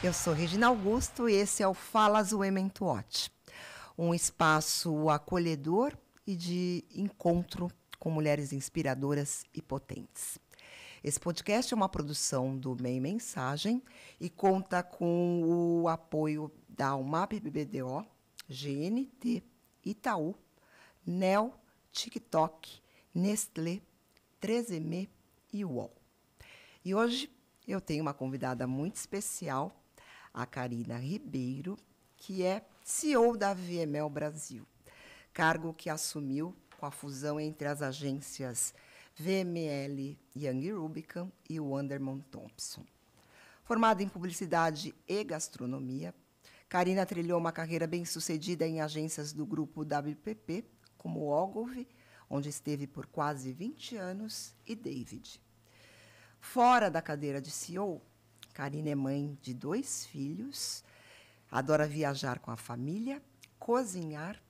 Eu sou Regina Augusto e esse é o Falas Women to Watch, um espaço acolhedor e de encontro com mulheres inspiradoras e potentes. Esse podcast é uma produção do MEI Mensagem e conta com o apoio da UMAP BBDO, GNT, Itaú, NEL, TikTok, Nestlé, 13M e UOL. E hoje eu tenho uma convidada muito especial, a Karina Ribeiro, que é CEO da VML Brasil, cargo que assumiu com a fusão entre as agências VML Young Rubicam e o Wunderman Thompson. Formada em publicidade e gastronomia, Karina trilhou uma carreira bem-sucedida em agências do grupo WPP, como Ogilvy, onde esteve por quase 20 anos, e David. Fora da cadeira de CEO, Karina é mãe de 2 filhos, adora viajar com a família, cozinhar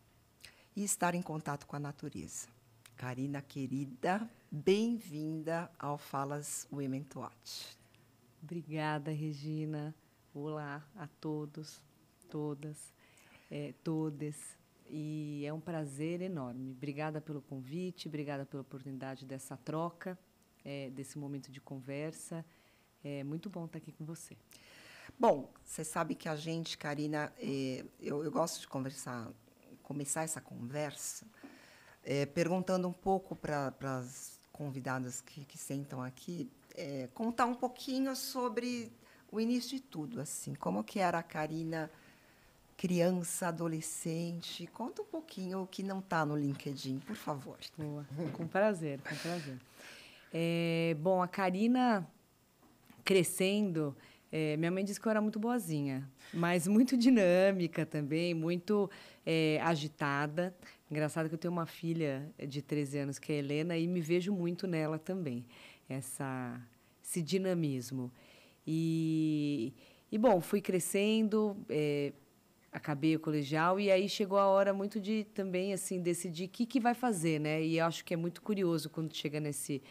e estar em contato com a natureza. Karina, querida, bem-vinda ao Falas Women to Watch. Obrigada, Regina. Olá a todos, todas, todes. E é um prazer enorme. Obrigada pelo convite, obrigada pela oportunidade dessa troca, desse momento de conversa. É muito bom estar aqui com você. Bom, você sabe que a gente, Karina, eu gosto de começar essa conversa perguntando um pouco para as convidadas que sentam aqui, contar um pouquinho sobre o início de tudo, assim, como que era a Karina criança, adolescente. Conta um pouquinho o que não está no LinkedIn, por favor. Boa. Com prazer, com prazer. Bom, a Karina crescendo, minha mãe disse que eu era muito boazinha, mas muito dinâmica também, muito agitada. Engraçado que eu tenho uma filha de 13 anos, que é a Helena, e me vejo muito nela também, esse dinamismo. Bom, fui crescendo, acabei o colegial, e aí chegou a hora muito de também assim decidir o que vai fazer, né? E acho que é muito curioso quando chega nesse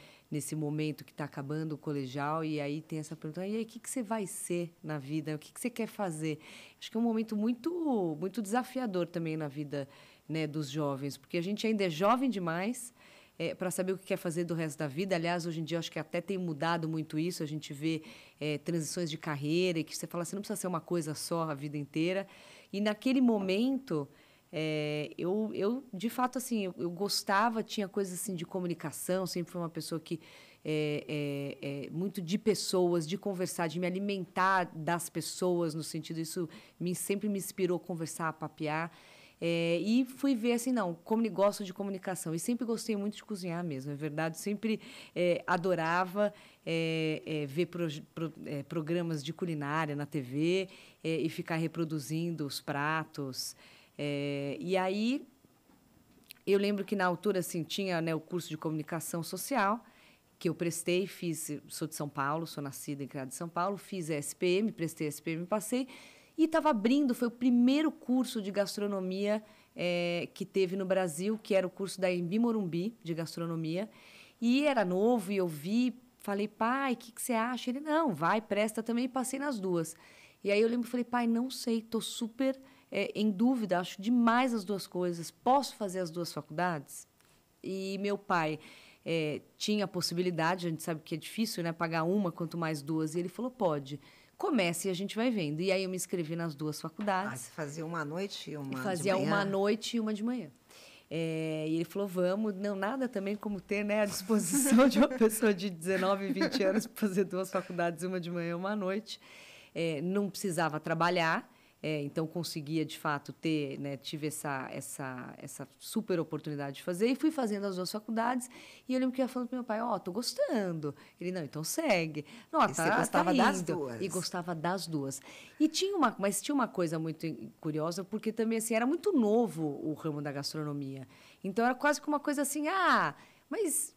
momento que está acabando o colegial, e aí tem essa pergunta: e aí, o que você vai ser na vida? O que você quer fazer? Acho que é um momento muito, muito desafiador também na vida, né, dos jovens, porque a gente ainda é jovem demais para saber o que quer fazer do resto da vida. Aliás, hoje em dia, acho que até tem mudado muito isso. A gente vê transições de carreira, e que você fala assim, não precisa ser uma coisa só a vida inteira. E, naquele momento, eu de fato, assim, eu gostava, tinha coisas assim de comunicação, sempre fui uma pessoa que muito de pessoas, de conversar, de me alimentar das pessoas, no sentido, isso sempre me inspirou a conversar, a papear. E fui ver assim, não, como gosto de comunicação, e sempre gostei muito de cozinhar mesmo, é verdade, sempre adorava ver programas de culinária na TV e ficar reproduzindo os pratos. E aí, eu lembro que na altura assim, tinha, né, o curso de comunicação social, que eu prestei, sou de São Paulo, sou nascida e criada em São Paulo, fiz a SPM, prestei a SPM, passei. E estava abrindo, foi o primeiro curso de gastronomia que teve no Brasil, que era o curso da Embi Morumbi, de gastronomia. E era novo, e eu vi, falei, pai, o que você acha? Ele, não, vai, presta também, e passei nas 2. E aí eu lembro, falei, pai, não sei, estou super em dúvida, acho demais as 2 coisas, posso fazer as 2 faculdades? E meu pai tinha a possibilidade, a gente sabe que é difícil, né, pagar uma, quanto mais 2, e ele falou, pode. Comece e a gente vai vendo. E aí eu me inscrevi nas 2 faculdades. Você fazia uma à noite e uma de manhã? Fazia uma à noite e uma de manhã. E ele falou, vamos. Não, nada também como ter, né, a disposição de uma pessoa de 19, 20 anos para fazer 2 faculdades, uma de manhã e uma à noite. Não precisava trabalhar. Então, conseguia, de fato, ter, né, tive essa super oportunidade de fazer, e fui fazendo as 2 faculdades, e eu lembro que eu ia falando para meu pai, tô gostando. Ele, não, então segue. Não, e você gostava das 2? E gostava das 2. Mas tinha uma coisa muito curiosa, porque também, assim, era muito novo o ramo da gastronomia. Então, era quase que uma coisa assim, mas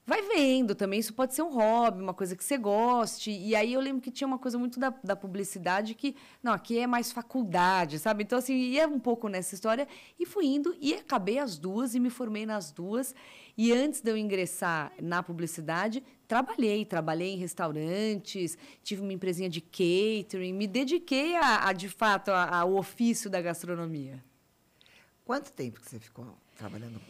vai vendo também, isso pode ser um hobby, uma coisa que você goste. E aí eu lembro que tinha uma coisa muito da publicidade que, não, aqui é mais faculdade, sabe? Então, assim, ia um pouco nessa história e fui indo e acabei as duas e me formei nas duas. E antes de eu ingressar na publicidade, trabalhei em restaurantes, tive uma empresinha de catering, me dediquei de fato, ao ofício da gastronomia. Quanto tempo que você ficou trabalhando?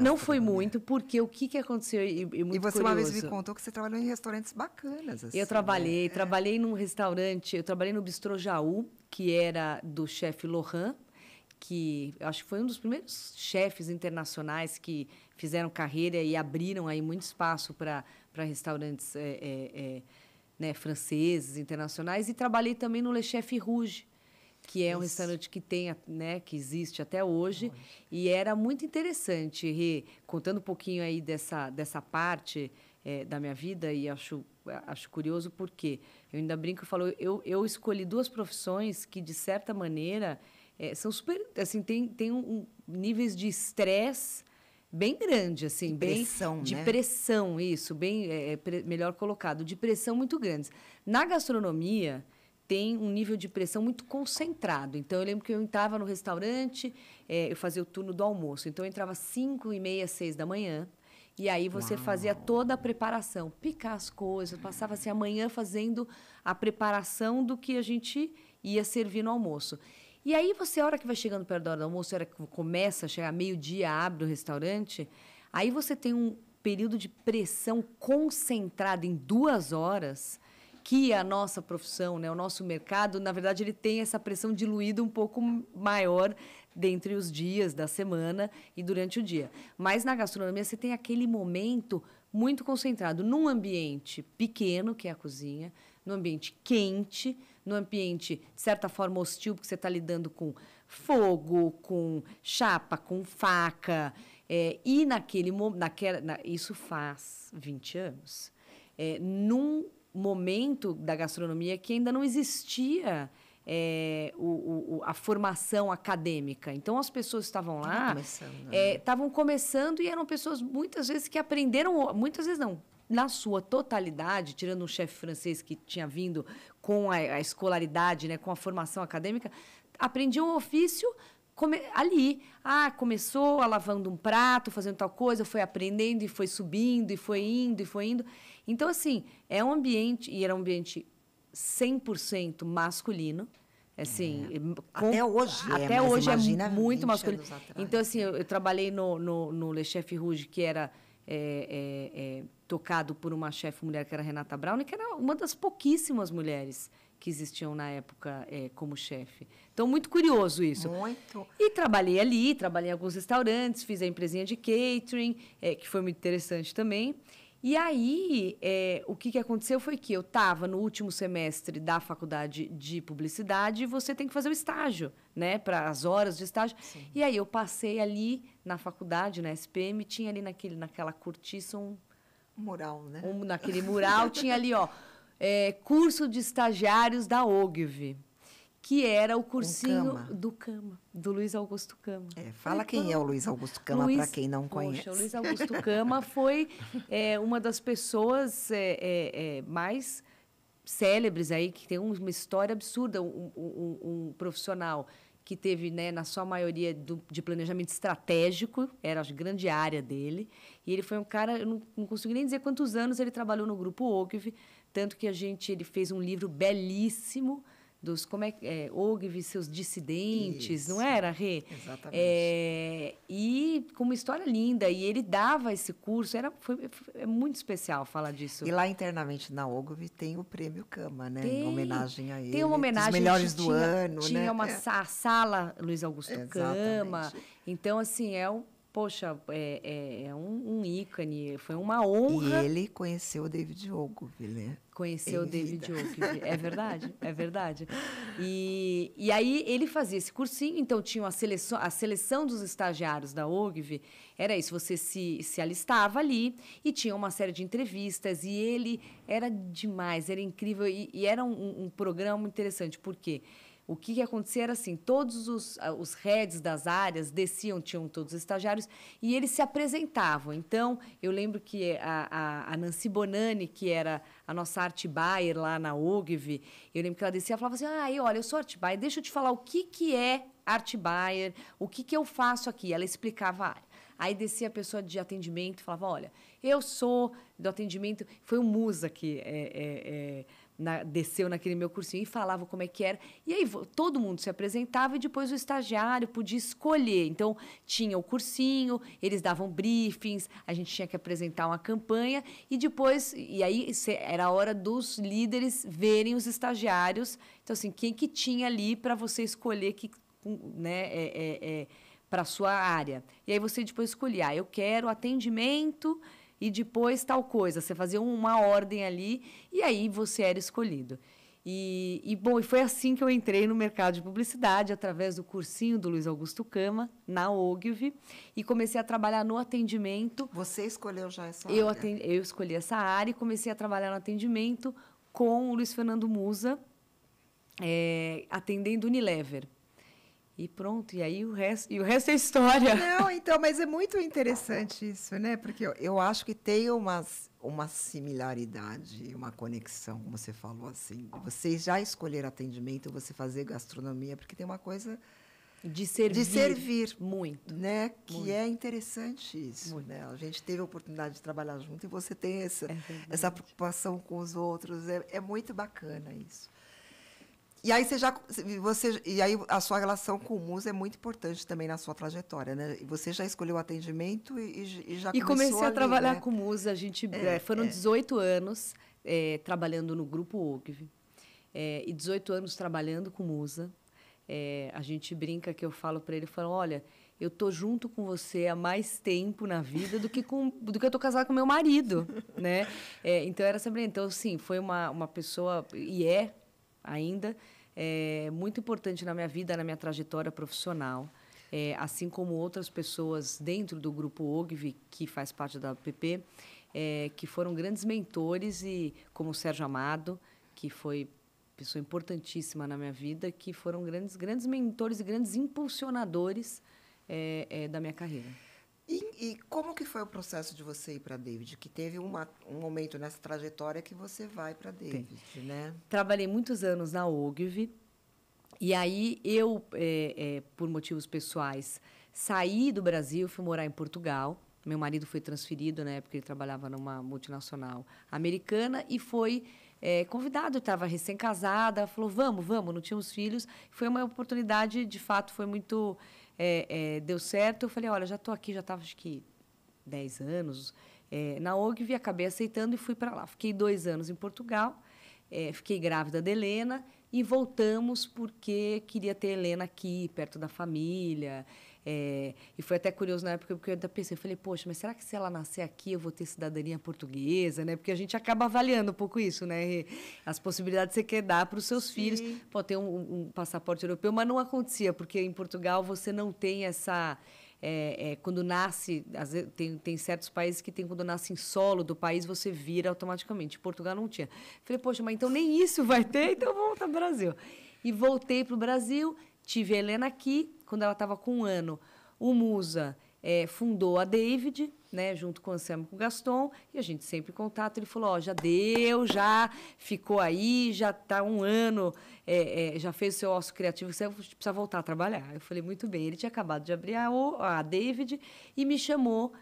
Não foi muito, porque o que aconteceu? Muito e você curioso. uma vez me contou que você trabalhou em restaurantes bacanas. Assim, eu trabalhei num restaurante, eu trabalhei no Bistrô Jaú, que era do chefe Lohan, que eu acho que foi um dos primeiros chefes internacionais que fizeram carreira e abriram aí muito espaço para restaurantes né, franceses, internacionais. E trabalhei também no Le Chef Rouge, que é um restaurante que tem, né, que existe até hoje. E era muito interessante, contando um pouquinho aí dessa parte da minha vida, e acho curioso porque eu ainda brinco e falo, eu escolhi duas profissões que, de certa maneira, são super, assim, tem níveis de estresse bem grande, assim, de pressão, isso, bem melhor colocado, de pressão muito grandes. Na gastronomia tem um nível de pressão muito concentrado. Então, eu lembro que eu entrava no restaurante, eu fazia o turno do almoço. Então, eu entrava às 5h30, 6 da manhã, e aí você fazia toda a preparação, picar as coisas, passava assim, a manhã fazendo a preparação do que a gente ia servir no almoço. E aí, a hora que vai chegando perto da hora do almoço, a hora que começa a chegar meio-dia, abre o restaurante, aí você tem um período de pressão concentrada em 2 horas, que a nossa profissão, né, o nosso mercado, na verdade, ele tem essa pressão diluída um pouco maior dentre os dias da semana e durante o dia. Mas na gastronomia você tem aquele momento muito concentrado num ambiente pequeno, que é a cozinha, num ambiente quente, num ambiente, de certa forma, hostil, porque você está lidando com fogo, com chapa, com faca. E isso faz 20 anos. Num momento da gastronomia que ainda não existia a formação acadêmica. Então, as pessoas estavam lá, estavam começando e eram pessoas, muitas vezes, que aprenderam... Muitas vezes, não. Na sua totalidade, tirando um chefe francês que tinha vindo com a escolaridade, né, com a formação acadêmica, aprendiam o ofício ali. Começou lavando um prato, fazendo tal coisa, foi aprendendo e foi subindo, e foi indo, e foi indo. Então, assim, é um ambiente, e era um ambiente 100% masculino. Assim, até hoje é muito masculino. Então, assim, eu trabalhei no Le Chef Rouge, que era tocado por uma chefe mulher, que era Renata Brown, que era uma das pouquíssimas mulheres que existiam na época como chefe. Então, muito curioso isso. Muito. E trabalhei ali, trabalhei em alguns restaurantes, fiz a empresinha de catering, que foi muito interessante também. E aí, o que aconteceu foi que eu estava no último semestre da faculdade de publicidade e você tem que fazer o estágio, né, para as horas de estágio. Sim. E aí eu passei ali na faculdade, na SPM, tinha ali naquela cortiça um mural, né? Naquele mural tinha ali, curso de estagiários da Ogilvy, que era o cursinho do Cama, do Luiz Augusto Cama. Fala quem é o Luiz Augusto Cama, para quem não conhece. O Luiz Augusto Cama foi uma das pessoas mais célebres aí, que tem uma história absurda, um profissional que teve, né, na sua maioria, de planejamento estratégico, era a grande área dele, e ele foi um cara, eu não consigo nem dizer quantos anos ele trabalhou no Grupo Ogilvy, tanto que ele fez um livro belíssimo, dos Ogilvy e seus dissidentes, isso. Não era, Rê? Exatamente. E com uma história linda, e ele dava esse curso, é muito especial falar disso. E lá internamente na Ogilvy tem o Prêmio Cama, né? Em homenagem a ele. Tem uma homenagem. Os melhores do ano, tinha, né? Tinha uma sala Luiz Augusto Cama. Exatamente. Então, assim, poxa, é um ícone, foi uma honra. E ele conheceu o David Ogilvy, né? Conheceu o David Ogilvy, é verdade, é verdade. E aí ele fazia esse cursinho, então tinha a seleção dos estagiários da Ogilvy, era isso, você se alistava ali e tinha uma série de entrevistas, e ele era demais, era incrível, e era um programa interessante, porque o que acontecia era assim, todos os heads das áreas desciam, tinham todos os estagiários, e eles se apresentavam. Então, eu lembro que a Nancy Bonani, que era a nossa art buyer lá na Ogilvy, eu lembro que ela descia e falava assim, olha, eu sou art buyer, deixa eu te falar o que é art buyer, o que eu faço aqui. Ela explicava a área. Aí descia a pessoa de atendimento e falava, olha, eu sou do atendimento... Foi o Musa que desceu naquele meu cursinho e falava como é que era. E aí todo mundo se apresentava e depois o estagiário podia escolher. Então, tinha o cursinho, eles davam briefings, a gente tinha que apresentar uma campanha e depois... E aí era a hora dos líderes verem os estagiários. Então, assim, quem que tinha ali para você escolher para a sua área. E aí você depois escolhia, eu quero atendimento e depois tal coisa. Você fazia uma ordem ali e aí você era escolhido. Bom, e foi assim que eu entrei no mercado de publicidade, através do cursinho do Luiz Augusto Kama, na Ogilvy, e comecei a trabalhar no atendimento. Você escolheu já essa área? Eu escolhi essa área e comecei a trabalhar no atendimento com o Luiz Fernando Musa, atendendo Unilever. E pronto, e aí o resto é história. Não, então, mas é muito interessante isso, né? Porque eu acho que tem uma similaridade, uma conexão, como você falou, assim. Vocês já escolheram atendimento, você fazer gastronomia, porque tem uma coisa de servir muito, né? Que muito. É interessante isso, muito. Né? A gente teve a oportunidade de trabalhar junto e você tem essa preocupação com os outros, é muito bacana isso. E aí a sua relação com o Musa é muito importante também na sua trajetória, né? E você já escolheu o atendimento e já começou comecei a trabalhar, né? com o Musa. Foram 18 anos trabalhando no Grupo Ogilvy. E 18 anos trabalhando com o Musa. A gente brinca que eu falo para ele, olha, eu tô junto com você há mais tempo na vida do que eu tô casada com meu marido, né? Então era sempre, então sim, foi uma pessoa e ainda muito importante na minha vida, na minha trajetória profissional, assim como outras pessoas dentro do Grupo Ogilvy, que faz parte da PP, que foram grandes mentores, e como o Sérgio Amado, que foi pessoa importantíssima na minha vida, que foram grandes mentores e grandes impulsionadores da minha carreira. E como que foi o processo de você ir para a David? Que teve um momento nessa trajetória que você vai para a David, né? Trabalhei muitos anos na Ogilvy, e aí eu, por motivos pessoais, saí do Brasil, fui morar em Portugal. Meu marido foi transferido, na época ele trabalhava numa multinacional americana, e foi convidado, eu estava recém-casada, falou, vamos, não tínhamos filhos. Foi uma oportunidade, de fato, foi muito... deu certo. Eu falei, olha, já estou aqui, já estava, acho que, 10 anos na Ogilvy, acabei aceitando e fui para lá. Fiquei 2 anos em Portugal, fiquei grávida da Helena e voltamos porque queria ter a Helena aqui, perto da família. E foi até curioso na época, porque eu ainda pensei, falei, poxa, mas será que se ela nascer aqui eu vou ter cidadania portuguesa, né? Porque a gente acaba avaliando um pouco isso, né? As possibilidades que você quer dar para os seus filhos. Pode ter um passaporte europeu, mas não acontecia, porque em Portugal você não tem essa... quando nasce, às vezes, tem certos países que quando nasce em solo do país, você vira automaticamente. Portugal não tinha. Falei, poxa, mas então nem isso vai ter, então vamos voltar para o Brasil. E voltei para o Brasil, tive a Helena aqui. Quando ela estava com 1 ano, o Musa fundou a David, né, junto com o Anselmo e com o Gaston, e a gente sempre em contato. Ele falou, já deu, já ficou aí, já está 1 ano, já fez o seu ócio criativo, você precisa voltar a trabalhar. Eu falei, muito bem. Ele tinha acabado de abrir a David e me chamou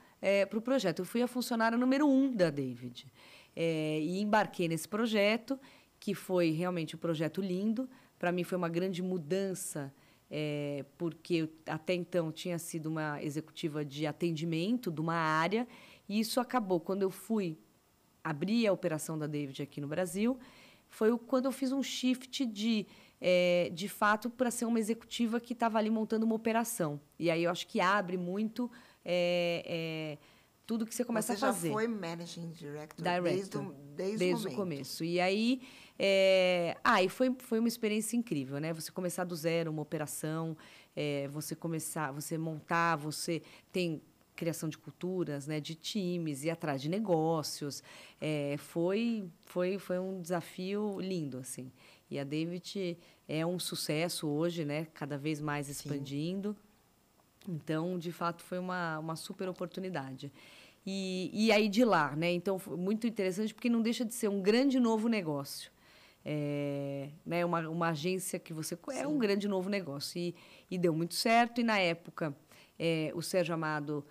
para o projeto. Eu fui a funcionária número 1 da David. E embarquei nesse projeto, que foi realmente um projeto lindo. Para mim foi uma grande mudança, porque eu, até então, tinha sido uma executiva de atendimento de uma área, e isso acabou. Quando eu fui abrir a operação da David aqui no Brasil, foi quando eu fiz um shift de fato, para ser uma executiva que estava ali montando uma operação. E aí eu acho que abre muito tudo que você começa a fazer. Você já foi Managing Director desde o começo. E aí... e foi uma experiência incrível, né? Você começar do zero uma operação, você montar, você tem criação de culturas, né? De times, ir atrás de negócios. Foi um desafio lindo, assim. E a David é um sucesso hoje, né? Cada vez mais expandindo. Então, de fato, foi uma super oportunidade. E aí de lá, né? Então, foi muito interessante porque não deixa de ser um grande novo negócio. Né? Uma agência que você... É um grande novo negócio. E deu muito certo. E, na época, o Sérgio Amado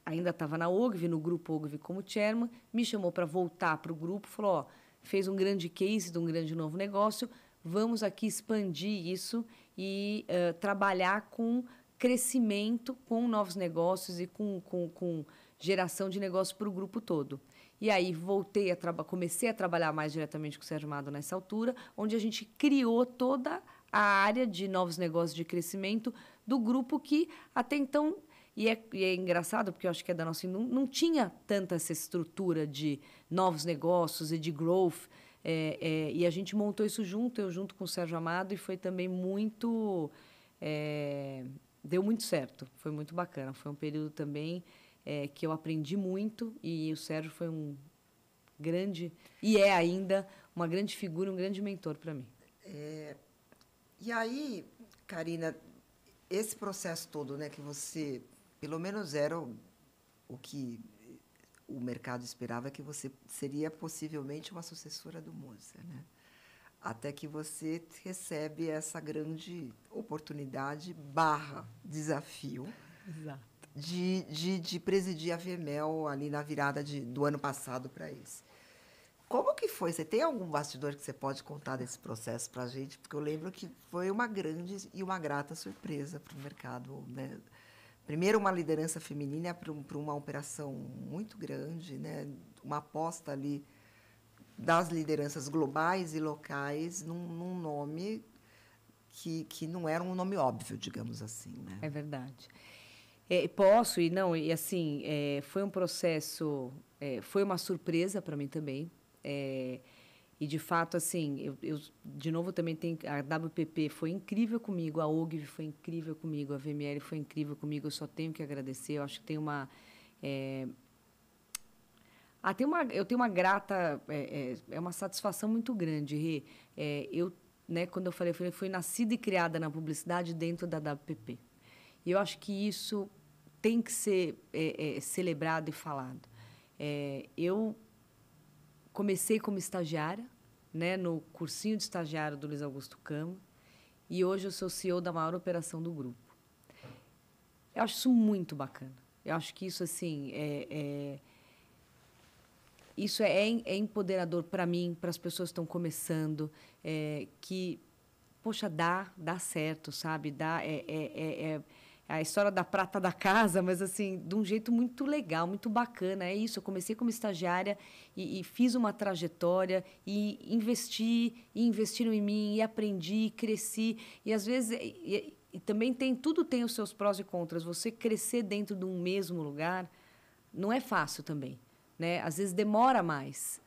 ainda estava na Ogvi, no grupo Ogvi como chairman, me chamou para voltar para o grupo, falou, ó, fez um grande case de um grande novo negócio, vamos aqui expandir isso e trabalhar com crescimento, com novos negócios e com geração de negócio para o grupo todo. E aí comecei a trabalhar mais diretamente com o Sérgio Amado nessa altura, onde a gente criou toda a área de novos negócios de crescimento do grupo que até então... E é engraçado, porque eu acho que é da nossa... Não tinha tanta essa estrutura de novos negócios e de growth. E a gente montou isso eu junto com o Sérgio Amado, e foi também muito... deu muito certo, foi muito bacana. Foi um período também que eu aprendi muito, e o Sérgio foi um grande... E é ainda uma grande figura, um grande mentor para mim. E aí, Carina, esse processo todo, né, que você... Pelo menos era o que o mercado esperava, que você seria possivelmente uma sucessora do Moser, né? Até que você recebe essa grande oportunidade / desafio. Exato. De presidir a VML ali na virada do ano passado para esse. Como que foi? Você tem algum bastidor que você pode contar desse processo para a gente? Porque eu lembro que foi uma grande e uma grata surpresa para o mercado, né? Primeiro, uma liderança feminina para uma operação muito grande, né? Uma aposta ali das lideranças globais e locais num nome que não era um nome óbvio, digamos assim, né? É verdade. Posso, e assim, foi um processo, foi uma surpresa para mim também. E, de fato, assim, eu de novo, também tenho... A WPP foi incrível comigo, a Ogvi foi incrível comigo, a VML foi incrível comigo, eu só tenho que agradecer. Eu acho que tem uma... eu tenho uma grata... É uma satisfação muito grande, Rê. Né, quando eu fui nascida e criada na publicidade dentro da WPP. E eu acho que isso tem que ser celebrado e falado. Eu comecei como estagiária, né, no cursinho de estagiário do Luiz Augusto Kama, e hoje eu sou CEO da maior operação do grupo. Eu acho isso muito bacana. Eu acho que isso, assim, isso é empoderador para mim, para as pessoas que estão começando, que, poxa, dá certo, sabe? A história da prata da casa, mas, assim, de um jeito muito legal, muito bacana. É isso, eu comecei como estagiária e fiz uma trajetória e investiram em mim, e aprendi, e cresci. E, às vezes, e também tudo tem os seus prós e contras. Você crescer dentro de um mesmo lugar não é fácil também, né? Às vezes demora mais.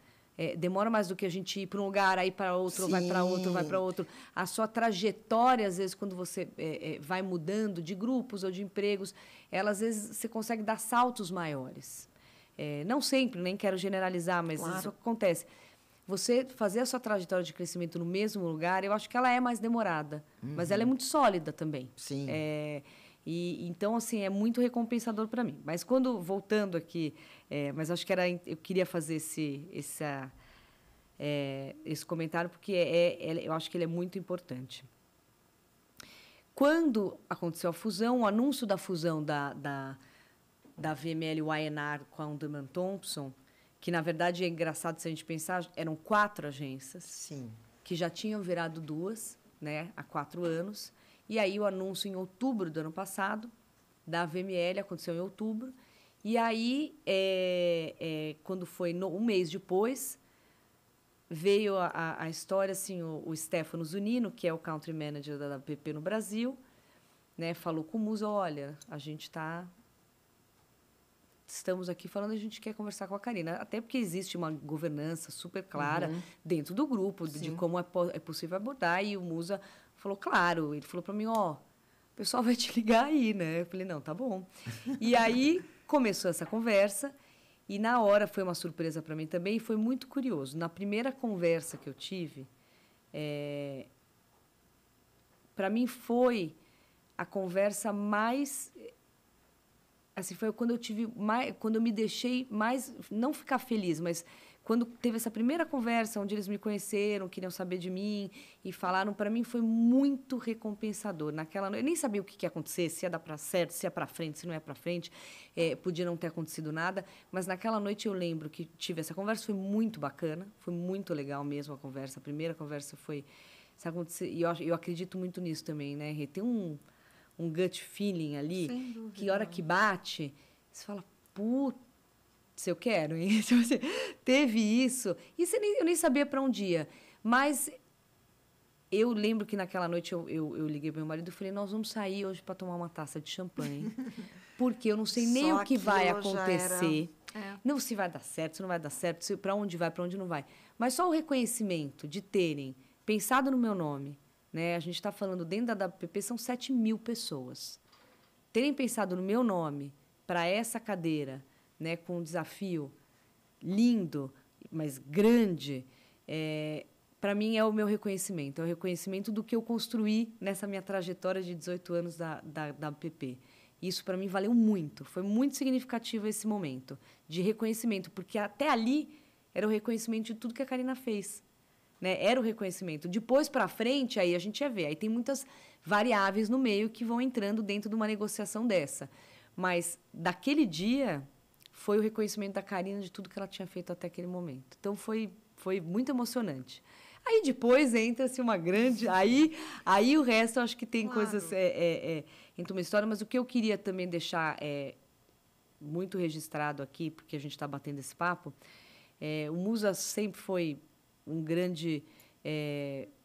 Demora mais do que a gente ir para um lugar, aí para outro, Sim. vai para outro, vai para outro. A sua trajetória, às vezes, quando você vai mudando de grupos ou de empregos, às vezes, você consegue dar saltos maiores. Não sempre, nem quero generalizar, mas Claro. Isso acontece. Você fazer a sua trajetória de crescimento no mesmo lugar, eu acho que ela é mais demorada, mas ela é muito sólida também. Sim. Então, assim, é muito recompensador para mim. Mas voltando aqui, mas acho que eu queria fazer esse comentário, porque eu acho que ele é muito importante. Quando aconteceu a fusão, o anúncio da fusão da VML Y&R com a Wunderman Thompson, que, na verdade, é engraçado se a gente pensar, eram 4 agências. Sim. Que já tinham virado 2, né, há 4 anos. E aí o anúncio em outubro do ano passado, da VML, aconteceu em outubro. E aí, quando foi um mês depois, veio a história, assim, o Stefano Zunino, que é o Country Manager da WPP no Brasil, né, falou com o Musa, olha, a gente estamos aqui falando, a gente quer conversar com a Carina, até porque existe uma governança super clara dentro do grupo, de como é possível abordar, e o Musa falou, claro, ele falou para mim, o pessoal vai te ligar aí, né? Eu falei, não, tá bom. E aí começou essa conversa, e na hora foi uma surpresa para mim também, e foi muito curioso. Na primeira conversa que eu tive, para mim foi a conversa mais... Assim, foi quando eu tive mais, quando eu me deixei mais, não ficar feliz, mas quando teve essa primeira conversa onde eles me conheceram, queriam saber de mim e falaram, para mim foi muito recompensador. Naquela noite, eu nem sabia o que ia acontecer, se ia dar para certo, se ia para frente, se não ia para frente, podia não ter acontecido nada, mas naquela noite eu lembro que tive essa conversa, foi muito bacana, foi muito legal mesmo a conversa. A primeira conversa foi, se acontecer, e eu acredito muito nisso também, né? Tem um gut feeling ali, que hora que bate, você fala, putz, eu quero, hein? Teve isso. E eu nem sabia para onde ia. Mas eu lembro que naquela noite eu liguei para meu marido e falei, nós vamos sair hoje para tomar uma taça de champanhe. Porque eu não sei nem o que vai acontecer. Não, se vai dar certo, se não vai dar certo, para onde vai, para onde não vai. Mas só o reconhecimento de terem pensado no meu nome, né? A gente está falando, dentro da WPP, são 7.000 pessoas. Terem pensado no meu nome para essa cadeira, né, com um desafio lindo, mas grande, para mim é o meu reconhecimento. É o reconhecimento do que eu construí nessa minha trajetória de 18 anos da WPP. Isso, para mim, valeu muito. Foi muito significativo esse momento de reconhecimento, porque até ali era o reconhecimento de tudo que a Karina fez. Né? Era o reconhecimento. Depois para frente, aí a gente ia ver. Aí tem muitas variáveis no meio que vão entrando dentro de uma negociação dessa. Mas, daquele dia, foi o reconhecimento da Karina de tudo que ela tinha feito até aquele momento. Então, foi muito emocionante. Aí, depois, entra-se uma grande... Aí o resto, eu acho que tem coisas... Entra uma história, mas o que eu queria também deixar muito registrado aqui, porque a gente está batendo esse papo, o Musa sempre foi um grande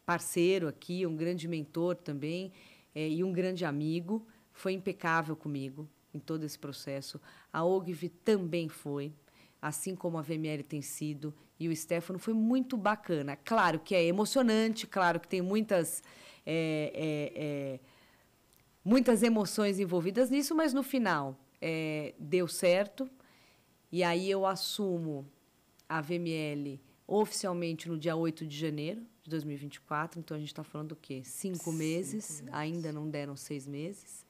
parceiro aqui, um grande mentor também, e um grande amigo. Foi impecável comigo em todo esse processo. A Ogilvy também foi, assim como a VML tem sido, e o Stefano foi muito bacana. Claro que é emocionante, claro que tem muitas emoções envolvidas nisso, mas, no final, deu certo. E aí eu assumo a VML oficialmente no dia 8 de janeiro de 2024. Então, a gente está falando do quê? 5 meses. Ainda não deram 6 meses.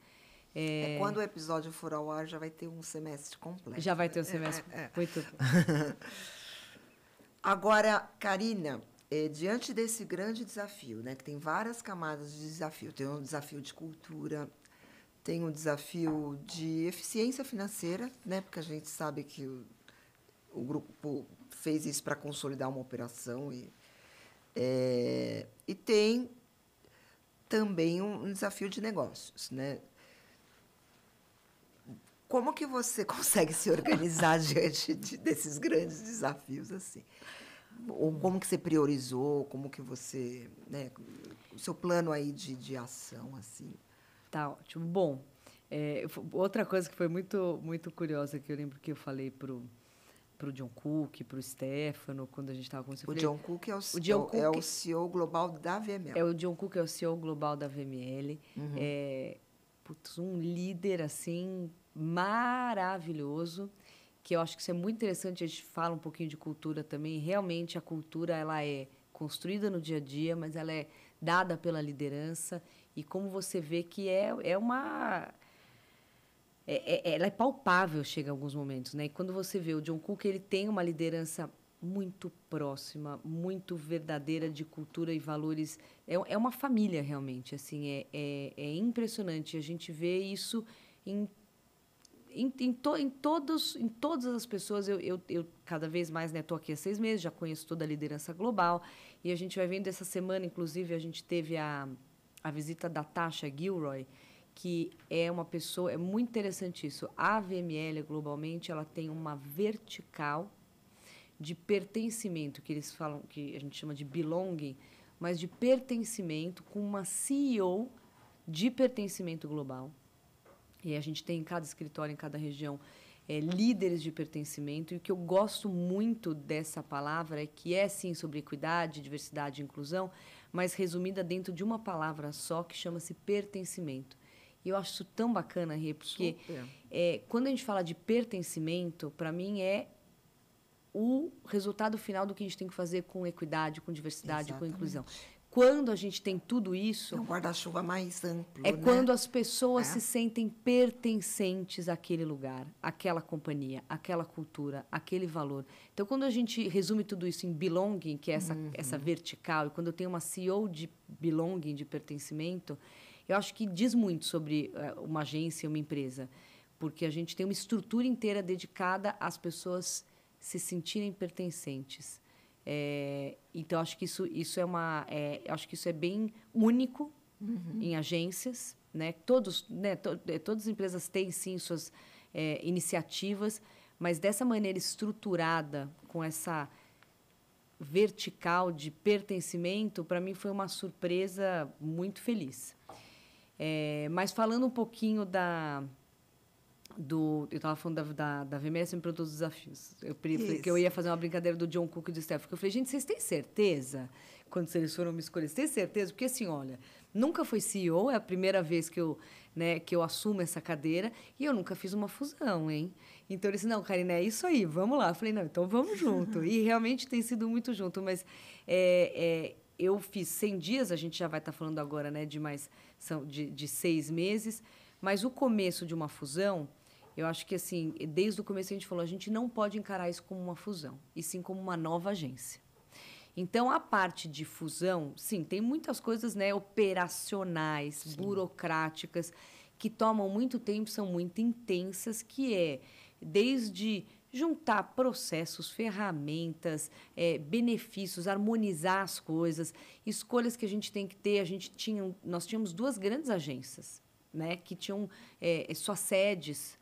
Quando o episódio for ao ar, já vai ter um semestre completo. Já vai ter um semestre. Muito bom. Agora, Karina, diante desse grande desafio, né, que tem várias camadas de desafio, tem um desafio de cultura, tem um desafio de eficiência financeira, né, porque a gente sabe que o grupo fez isso para consolidar uma operação, e tem também um desafio de negócios, né? Como que você consegue se organizar diante desses grandes desafios assim? Ou como que você priorizou? Como que você, né, o seu plano aí de ação assim? Tá ótimo. Bom, outra coisa que foi muito muito curiosa, que eu lembro que eu falei pro John Cook, pro Stefano, quando a gente estava conversando. O John Cook é o CEO global da VML. O John Cook é o CEO global da VML. Um líder assim maravilhoso, que eu acho que isso é muito interessante. A gente fala um pouquinho de cultura também. Realmente, a cultura ela é construída no dia a dia, mas ela é dada pela liderança. E como você vê que ela é palpável, chega em alguns momentos, né? E quando você vê o John Cook, ele tem uma liderança muito próxima, muito verdadeira de cultura e valores. É uma família, realmente. Assim, é impressionante. A gente vê isso em todas as pessoas. Eu cada vez mais, né, estou aqui há 6 meses, já conheço toda a liderança global, e a gente vai vendo essa semana, inclusive, a gente teve a visita da Tasha Gilroy, que é uma pessoa... É muito interessante isso. A VML, globalmente, ela tem uma vertical de pertencimento, que eles falam, que a gente chama de belonging, mas de pertencimento, com uma CEO de pertencimento global. E a gente tem em cada escritório, em cada região, líderes de pertencimento. E o que eu gosto muito dessa palavra é que sim, sobre equidade, diversidade e inclusão, mas resumida dentro de uma palavra só, que chama-se pertencimento. E eu acho isso tão bacana, Rê, porque quando a gente fala de pertencimento, para mim é o resultado final do que a gente tem que fazer com equidade, com diversidade, com inclusão. quando a gente tem tudo isso... É um guarda-chuva mais amplo, É né? quando as pessoas se sentem pertencentes àquele lugar, àquela companhia, àquela cultura, àquele valor. Então, quando a gente resume tudo isso em belonging, que é essa vertical, e quando eu tenho uma CEO de belonging, de pertencimento, eu acho que diz muito sobre uma agência, uma empresa, porque a gente tem uma estrutura inteira dedicada às pessoas se sentirem pertencentes. Então, acho que isso acho que isso é bem único em agências, né? Todas as empresas têm sim suas iniciativas, mas dessa maneira estruturada, com essa vertical de pertencimento, para mim foi uma surpresa muito feliz. Mas falando um pouquinho eu estava falando da VMS, você me perguntou dos desafios. Porque eu ia fazer uma brincadeira do John Cook e do Steph. Eu falei, gente, vocês têm certeza? Quando eles foram me escolher, vocês têm certeza? Porque, assim, olha, nunca fui CEO, é a primeira vez que eu assumo essa cadeira, e eu nunca fiz uma fusão, hein? Então, ele disse, não, Karina, é isso aí, vamos lá. Eu falei, não, então vamos junto. E realmente tem sido muito junto, mas eu fiz 100 dias, a gente já vai estar falando agora, né, de 6 meses, mas o começo de uma fusão... Eu acho que, assim, desde o começo a gente falou, a gente não pode encarar isso como uma fusão, e sim como uma nova agência. Então, a parte de fusão, sim, tem muitas coisas, né, operacionais, sim, burocráticas, que tomam muito tempo, são muito intensas, que é desde juntar processos, ferramentas, benefícios, harmonizar as coisas, escolhas que a gente tem que ter. Nós tínhamos 2 grandes agências, né, que tinham suas sedes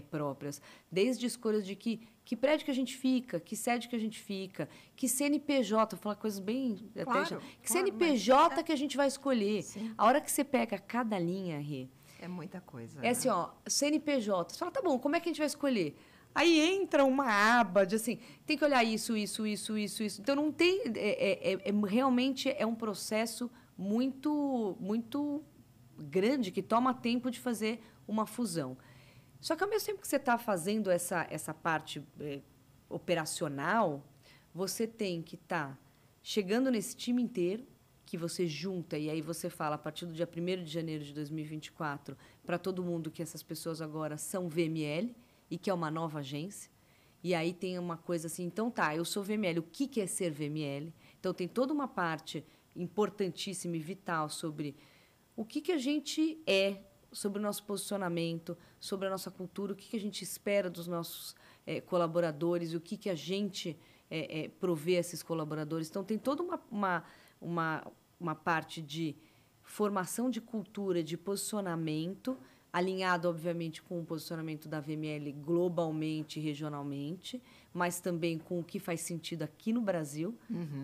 próprias, desde escolhas de que prédio que a gente fica, que sede que a gente fica, que CNPJ, vou falar coisas bem... Claro, que CNPJ mas que a gente vai escolher. Sim. A hora que você pega cada linha, Rê... É muita coisa. É assim, ó, CNPJ. Você fala, tá bom, como é que a gente vai escolher? Aí entra uma aba de, assim, tem que olhar isso. Então, não tem... realmente é um processo muito, muito grande, que toma tempo de fazer uma fusão. Só que, ao mesmo tempo que você está fazendo essa parte operacional, você tem que estar chegando nesse time inteiro, que você junta, e aí você fala, a partir do dia 1º de janeiro de 2024, para todo mundo que essas pessoas agora são VML, e que é uma nova agência. E aí tem uma coisa assim, então tá, eu sou VML, o que é ser VML? Então, tem toda uma parte importantíssima e vital sobre o que a gente sobre o nosso posicionamento, sobre a nossa cultura, o que a gente espera dos nossos colaboradores, o que a gente provê a esses colaboradores. Então, tem toda uma parte de formação de cultura, de posicionamento, alinhado, obviamente, com o posicionamento da VML globalmente, regionalmente, mas também com o que faz sentido aqui no Brasil,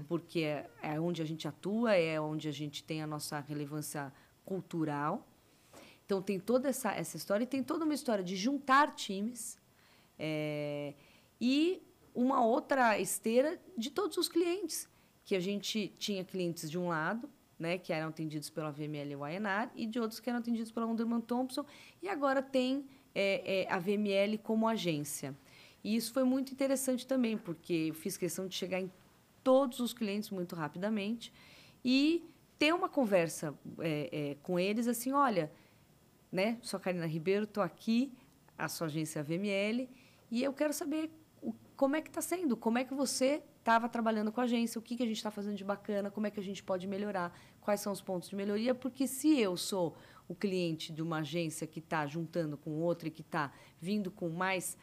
porque é onde a gente atua, é onde a gente tem a nossa relevância cultural. Então, tem toda essa história, e tem toda uma história de juntar times e uma outra esteira de todos os clientes, que a gente tinha clientes de um lado, né, que eram atendidos pela VML Y&R, e de outros que eram atendidos pela Wunderman Thompson, e agora tem a VML como agência. E isso foi muito interessante também, porque eu fiz questão de chegar em todos os clientes muito rapidamente e ter uma conversa com eles, assim, olha... Né? Sou a Karina Ribeiro, estou aqui, a sua agência VML, e eu quero saber como é que está sendo, como é que você estava trabalhando com a agência, o que a gente está fazendo de bacana, como é que a gente pode melhorar, quais são os pontos de melhoria, porque se eu sou o cliente de uma agência que está juntando com outra e que está vindo com mais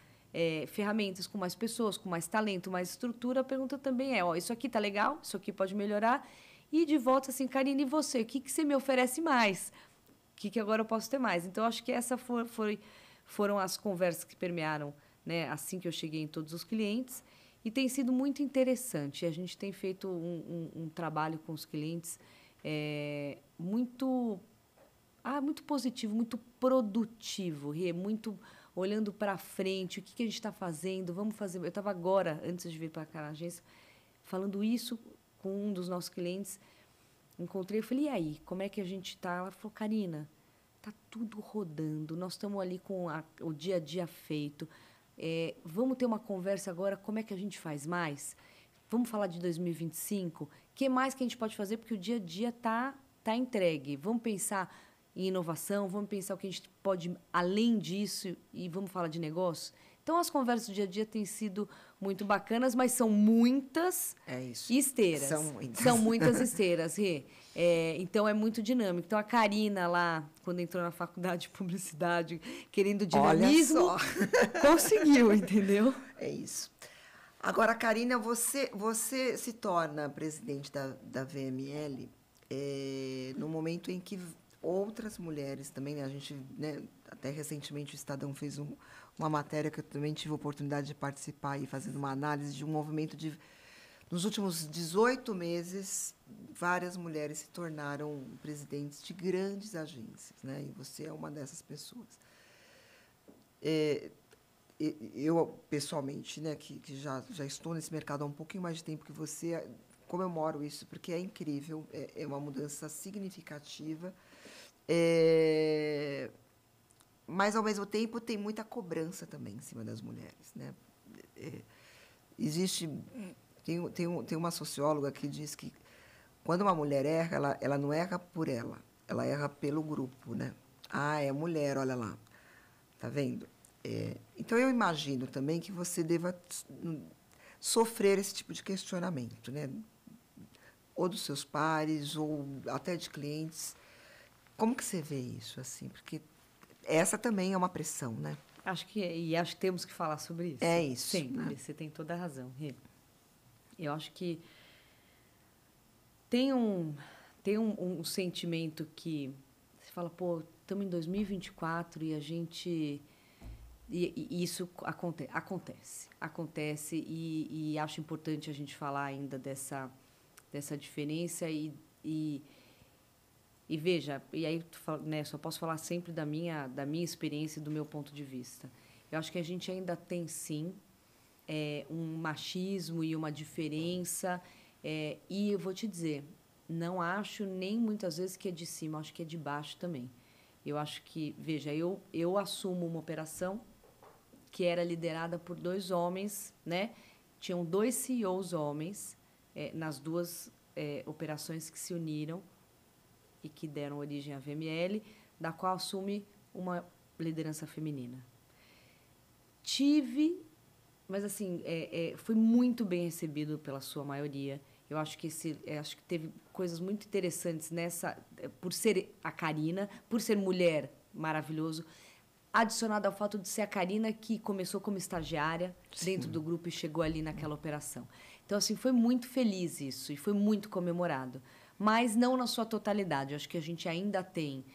ferramentas, com mais pessoas, com mais talento, mais estrutura, a pergunta também é, isso aqui está legal, isso aqui pode melhorar, e de volta assim, Karina, e você? O que você me oferece mais? O que agora eu posso ter mais? Então, acho que essas foram as conversas que permearam, né, assim que eu cheguei em todos os clientes. E tem sido muito interessante. A gente tem feito um trabalho com os clientes muito positivo, muito produtivo, muito olhando para frente, o que a gente está fazendo, vamos fazer... Eu estava agora, antes de vir para cá na agência, falando isso com um dos nossos clientes. Encontrei, eu falei, e aí, como é que a gente está? Ela falou, Karina, está tudo rodando, nós estamos ali com o dia a dia feito, vamos ter uma conversa agora, como é que a gente faz mais? vamos falar de 2025? O que mais que a gente pode fazer? Porque o dia a dia tá entregue. Vamos pensar em inovação, vamos pensar o que a gente pode, além disso, e vamos falar de negócio? Então, as conversas do dia a dia têm sido muito bacanas, mas são muitas esteiras. São muitas esteiras, Rê. Então, é muito dinâmico. Então, a Karina lá, quando entrou na faculdade de publicidade, querendo dinamismo, conseguiu, entendeu? É isso. Agora, Karina, você se torna presidente da VML no momento em que outras mulheres também, né, a gente, né, até recentemente o Estadão fez uma matéria que eu também tive a oportunidade de participar e fazendo uma análise de um movimento de... Nos últimos 18 meses, várias mulheres se tornaram presidentes de grandes agências, né? E você é uma dessas pessoas. Eu, pessoalmente, né, que já estou nesse mercado há um pouquinho mais de tempo que você, comemoro isso, porque é incrível, é uma mudança significativa. Mas, ao mesmo tempo, tem muita cobrança também em cima das mulheres, né? Tem uma socióloga que diz que, quando uma mulher erra, ela não erra por ela erra pelo grupo, né? Ah, é mulher, olha lá. Está vendo? Então, eu imagino também que você deva sofrer esse tipo de questionamento, né? Ou dos seus pares, ou até de clientes. Como que você vê isso, assim? Porque essa também é uma pressão, né? Acho que temos que falar sobre isso. É isso. Sempre, né? Você tem toda a razão, Rê. Eu acho que tem um sentimento que você fala, pô, estamos em 2024 e a gente... E isso acontece e acho importante a gente falar ainda dessa diferença e veja, e aí né, só posso falar sempre da minha experiência e do meu ponto de vista. Eu acho que a gente ainda tem, sim, um machismo e uma diferença, e eu vou te dizer, não acho nem muitas vezes que é de cima, acho que é de baixo também. Eu acho que, veja, eu assumo uma operação que era liderada por 2 homens, né? Tinham 2 CEOs homens nas 2 operações que se uniram e que deram origem à VML, da qual assume uma liderança feminina. Mas assim, foi muito bem recebido pela sua maioria. Eu acho que teve coisas muito interessantes por ser a Karina, por ser mulher, maravilhoso, adicionado ao fato de ser a Karina que começou como estagiária dentro do grupo e chegou ali naquela operação. Então, assim, foi muito feliz isso e foi muito comemorado. Mas não na sua totalidade. Eu acho que a gente ainda tem,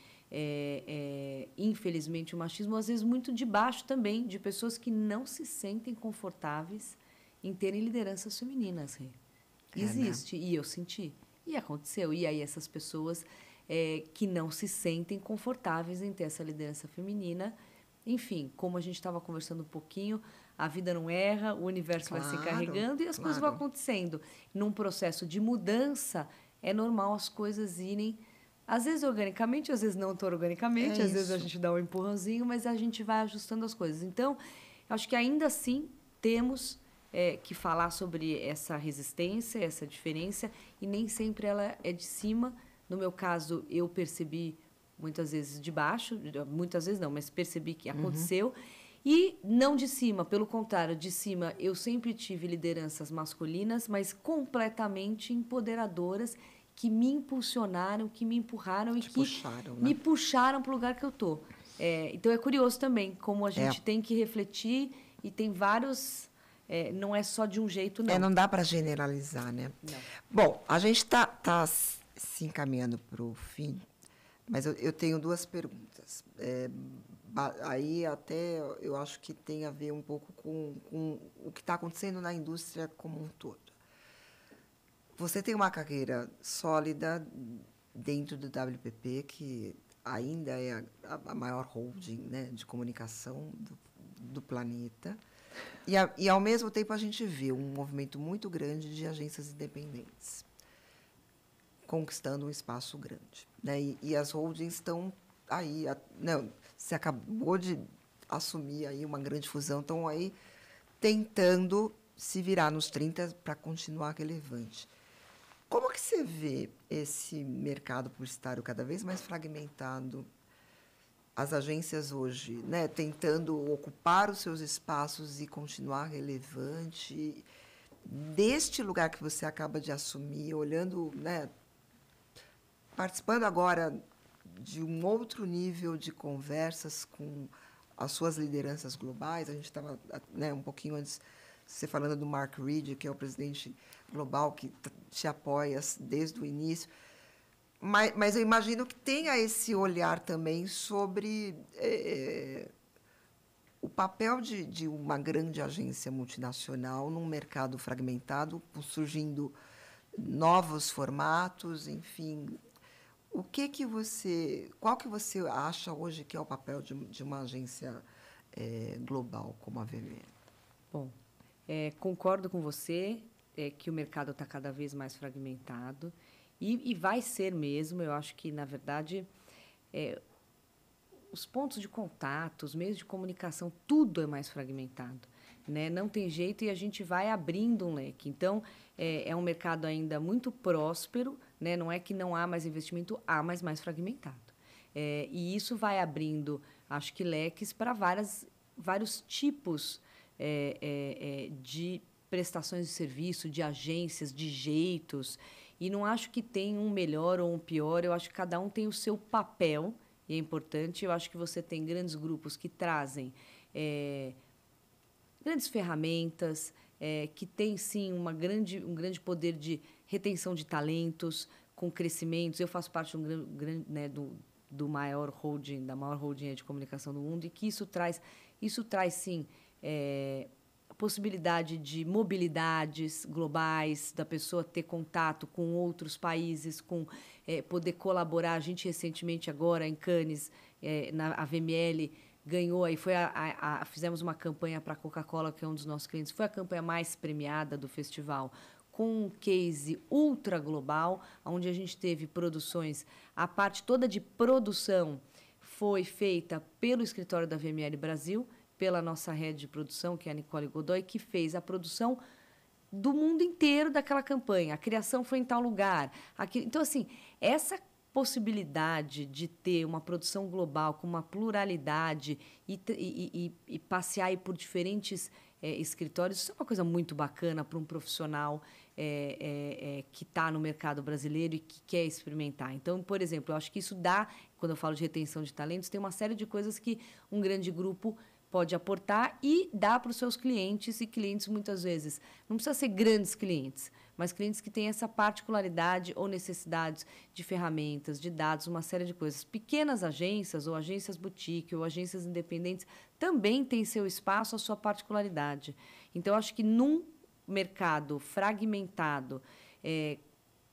infelizmente, o machismo, às vezes, muito de baixo também, de pessoas que não se sentem confortáveis em terem lideranças femininas. Rê. Existe, né? E eu senti. E aconteceu. E aí essas pessoas que não se sentem confortáveis em ter essa liderança feminina, enfim, como a gente estava conversando um pouquinho, a vida não erra, o universo vai se carregando e as coisas vão acontecendo. Num processo de mudança, é normal as coisas irem, às vezes organicamente, às vezes não tão organicamente, às vezes a gente dá um empurrãozinho, mas a gente vai ajustando as coisas. Então, acho que ainda assim temos que falar sobre essa resistência, essa diferença, e nem sempre ela é de cima. No meu caso, eu percebi muitas vezes de baixo, muitas vezes não, mas percebi que aconteceu. E não de cima, pelo contrário, de cima eu sempre tive lideranças masculinas, mas completamente empoderadoras, que me impulsionaram, que me empurraram e que me puxaram para o lugar que eu estou. Então, é curioso também como a gente tem que refletir e tem vários... não é só de um jeito, não. Não dá para generalizar, né? Não. Bom, a gente está se encaminhando para o fim, mas eu tenho 2 perguntas. Aí até eu acho que tem a ver um pouco com o que está acontecendo na indústria como um todo. Você tem uma carreira sólida dentro do WPP, que ainda é a maior holding, né, de comunicação do planeta. E, ao mesmo tempo, a gente vê um movimento muito grande de agências independentes conquistando um espaço grande, né? E as holdings estão aí, não, você acabou de assumir aí uma grande fusão, estão aí tentando se virar nos 30 para continuar relevante. Como que você vê esse mercado publicitário cada vez mais fragmentado? As agências hoje, né, tentando ocupar os seus espaços e continuar relevante, deste lugar que você acaba de assumir, olhando, né, participando agora de um outro nível de conversas com as suas lideranças globais. A gente estava, né, um pouquinho antes, você falando do Mark Reed, que é o presidente global, que te apoia desde o início. Mas eu imagino que tenha esse olhar também sobre o papel de uma grande agência multinacional num mercado fragmentado, surgindo novos formatos, enfim. Qual que você acha hoje que é o papel de uma agência global como a VML? Bom, concordo com você que o mercado está cada vez mais fragmentado e vai ser mesmo. Eu acho que, na verdade, os pontos de contato, os meios de comunicação, tudo é mais fragmentado, né? Não tem jeito e a gente vai abrindo um leque. Então, é um mercado ainda muito próspero, né? Não é que não há mais investimento, há, mas mais fragmentado. E isso vai abrindo, acho que, leques para vários tipos de prestações de serviço, de agências, de jeitos. E não acho que tem um melhor ou um pior, eu acho que cada um tem o seu papel, e é importante. Eu acho que você tem grandes grupos que trazem grandes ferramentas, que têm, sim, um grande poder de retenção de talentos, com crescimentos. Eu faço parte do maior holding, da maior holding de comunicação do mundo, e que isso traz sim, a possibilidade de mobilidades globais, da pessoa ter contato com outros países, poder colaborar. A gente, recentemente, agora, em Cannes, a VML ganhou, aí fizemos uma campanha para a Coca-Cola, que é um dos nossos clientes, foi a campanha mais premiada do festival, com um case ultra global, onde a gente teve produções. A parte toda de produção foi feita pelo escritório da VML Brasil, pela nossa rede de produção, que é a Nicole Godoy, que fez a produção do mundo inteiro daquela campanha. A criação foi em tal lugar. Então, assim, essa possibilidade de ter uma produção global com uma pluralidade e passear aí por diferentes escritórios, isso é uma coisa muito bacana para um profissional que está no mercado brasileiro e que quer experimentar. Então, por exemplo, eu acho que isso dá, quando eu falo de retenção de talentos, tem uma série de coisas que um grande grupo pode aportar e dar para os seus clientes, e clientes, muitas vezes, não precisa ser grandes clientes, mas clientes que têm essa particularidade ou necessidades de ferramentas, de dados, uma série de coisas. Pequenas agências, ou agências boutique, ou agências independentes, também têm seu espaço, a sua particularidade. Então, eu acho que num mercado fragmentado,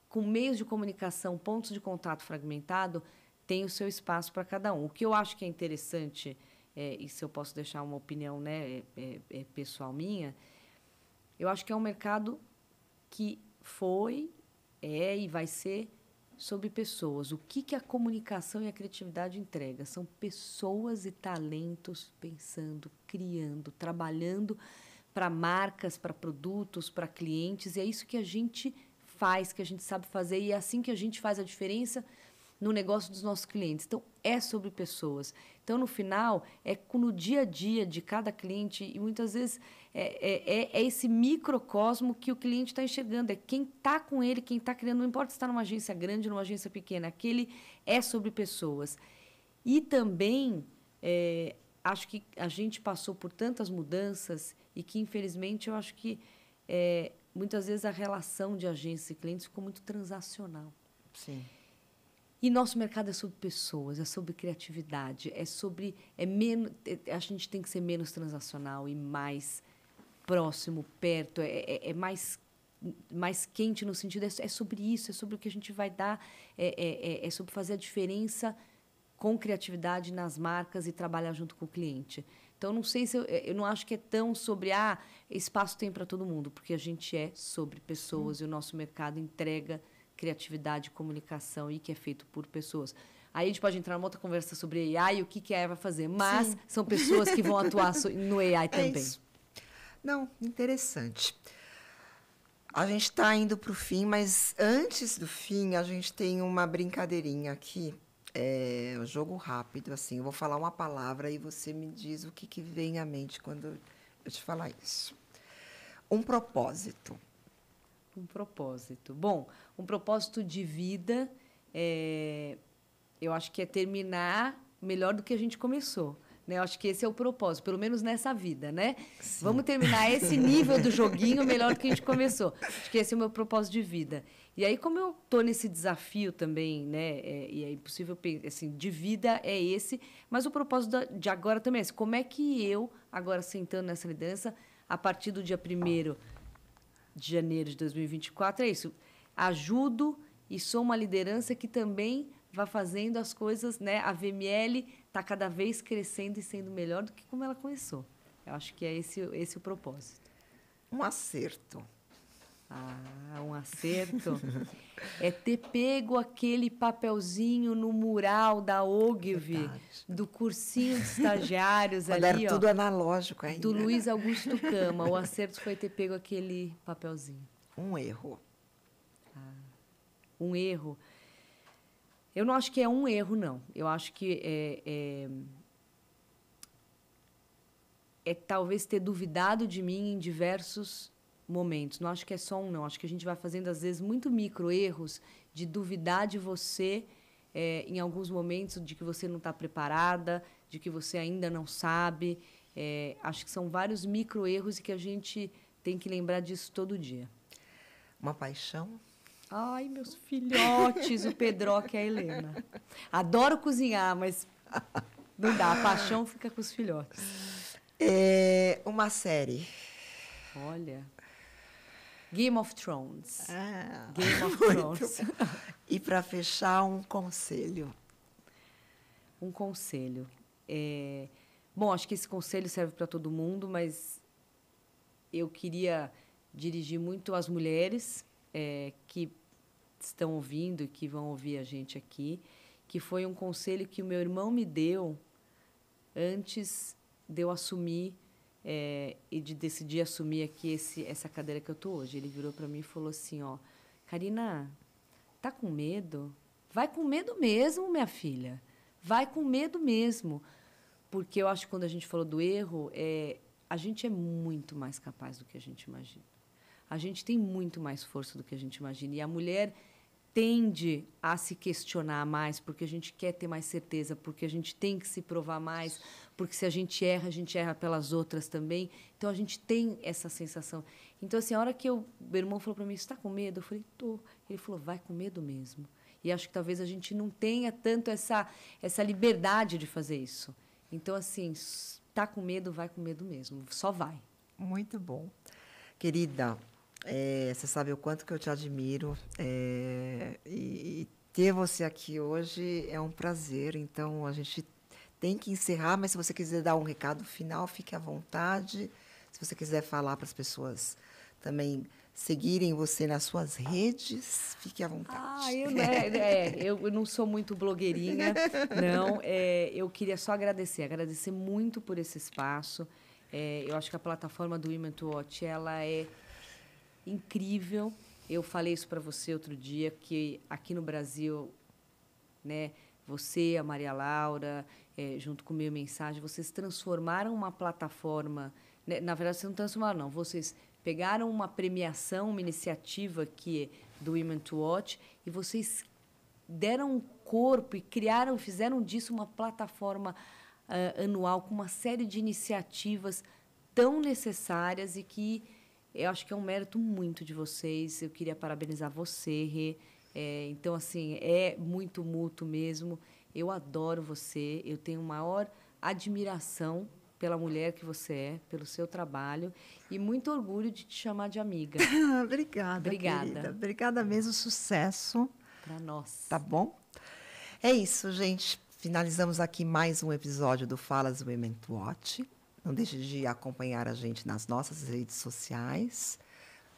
com meios de comunicação, pontos de contato fragmentado, tem o seu espaço para cada um. O que eu acho que é interessante, e se eu posso deixar uma opinião, né, pessoal minha, eu acho que é um mercado que e vai ser sobre pessoas. O que a comunicação e a criatividade entrega? São pessoas e talentos pensando, criando, trabalhando para marcas, para produtos, para clientes, e é isso que a gente faz, que a gente sabe fazer, e é assim que a gente faz a diferença no negócio dos nossos clientes. Então, é sobre pessoas. Então, no final, no dia a dia de cada cliente, e muitas vezes é esse microcosmo que o cliente está enxergando, é quem está com ele, quem está criando, não importa se está numa agência grande ou numa agência pequena, aquele é sobre pessoas. E também, acho que a gente passou por tantas mudanças e que, infelizmente, eu acho que muitas vezes a relação de agência e clientes ficou muito transacional. Sim. E nosso mercado é sobre pessoas, é sobre criatividade, a gente tem que ser menos transacional e mais próximo, perto, mais quente no sentido, é sobre isso, é sobre o que a gente vai dar, é sobre fazer a diferença com criatividade nas marcas e trabalhar junto com o cliente. Então, não sei se eu não acho que é tão sobre espaço tem para todo mundo, porque a gente é sobre pessoas e o nosso mercado entrega criatividade, comunicação, e que é feito por pessoas. Aí a gente pode entrar numa outra conversa sobre AI e o que a AI vai fazer, mas são pessoas que vão atuar no AI também. Isso. Não, interessante. A gente está indo para o fim, mas antes do fim, a gente tem uma brincadeirinha aqui. É um jogo rápido, assim. Eu vou falar uma palavra e você me diz o que vem à mente quando eu te falar isso. Um propósito. Um propósito. Bom, um propósito de vida, eu acho que é terminar melhor do que a gente começou. Né? Eu acho que esse é o propósito, pelo menos nessa vida, né? Sim. Vamos terminar esse nível do joguinho melhor do que a gente começou. Acho que esse é o meu propósito de vida. E aí, como eu estou nesse desafio também, né? E é impossível, assim, de vida é esse, mas o propósito de agora também é esse. Como é que eu, agora sentando nessa liderança, a partir do dia 1º de janeiro de 2024, é isso. Ajudo e sou uma liderança que também vai fazendo as coisas, né? A VML está cada vez crescendo e sendo melhor do que como ela começou. Eu acho que é esse o propósito. Um acerto. Um acerto é ter pego aquele papelzinho no mural da Ogilvy, do cursinho de estagiários ali, era tudo analógico ainda. Do Luiz Augusto Cama. O acerto foi ter pego aquele papelzinho. Um erro. Um erro. Eu não acho que é um erro, não. Eu acho que é talvez ter duvidado de mim em diversos momentos. Não acho que é só um, não. Acho que a gente vai fazendo, às vezes, muito micro erros de duvidar de você em alguns momentos, de que você não está preparada, de que você ainda não sabe. Acho que são vários micro erros e que a gente tem que lembrar disso todo dia. Uma paixão? Ai, meus filhotes, o Pedroca e a Helena. Adoro cozinhar, mas não dá. A paixão fica com os filhotes. Uma série. Olha... Game of Thrones. Game of Thrones. E, para fechar, um conselho. Um conselho. Bom, acho que esse conselho serve para todo mundo, mas eu queria dirigir muito às mulheres que estão ouvindo e que vão ouvir a gente aqui, que foi um conselho que o meu irmão me deu antes de eu assumir e de decidir assumir aqui essa cadeira que eu estou hoje. Ele virou para mim e falou assim, Carina, tá com medo? Vai com medo mesmo, minha filha. Vai com medo mesmo. Porque eu acho que quando a gente falou do erro, a gente é muito mais capaz do que a gente imagina. A gente tem muito mais força do que a gente imagina. E a mulher tende a se questionar mais, porque a gente quer ter mais certeza, porque a gente tem que se provar mais, porque se a gente erra pelas outras também. Então, a gente tem essa sensação. Então, assim, a hora que meu irmão falou para mim, você está com medo? Eu falei, tô. Ele falou, vai com medo mesmo. E acho que talvez a gente não tenha tanto essa liberdade de fazer isso. Então, assim, está com medo, vai com medo mesmo. Só vai. Muito bom. Querida, você sabe o quanto que eu te admiro. E ter você aqui hoje é um prazer. Então, a gente tem que encerrar, mas se você quiser dar um recado final, fique à vontade. Se você quiser falar para as pessoas também seguirem você nas suas redes, fique à vontade. Eu não sou muito blogueirinha, não. Eu queria só agradecer muito por esse espaço. Eu acho que a plataforma do Women to Watch, ela é incrível. Eu falei isso para você outro dia, que aqui no Brasil, né, você, a Maria Laura, junto com o Meio Mensagem, vocês transformaram uma plataforma... Né, na verdade, vocês não transformaram, não. Vocês pegaram uma premiação, uma iniciativa que é do Women to Watch, e vocês deram um corpo e fizeram disso uma plataforma anual com uma série de iniciativas tão necessárias e que eu acho que é um mérito muito de vocês. Eu queria parabenizar você, Rê. Então, assim, é muito mútuo mesmo. Eu adoro você. Eu tenho maior admiração pela mulher que você é, pelo seu trabalho, e muito orgulho de te chamar de amiga. Obrigada, querida. Obrigada mesmo, sucesso. Para nós. Tá bom? É isso, gente. Finalizamos aqui mais um episódio do Falas Women to Watch. Não deixe de acompanhar a gente nas nossas redes sociais.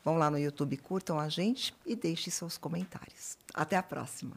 Vão lá no YouTube, curtam a gente e deixem seus comentários. Até a próxima.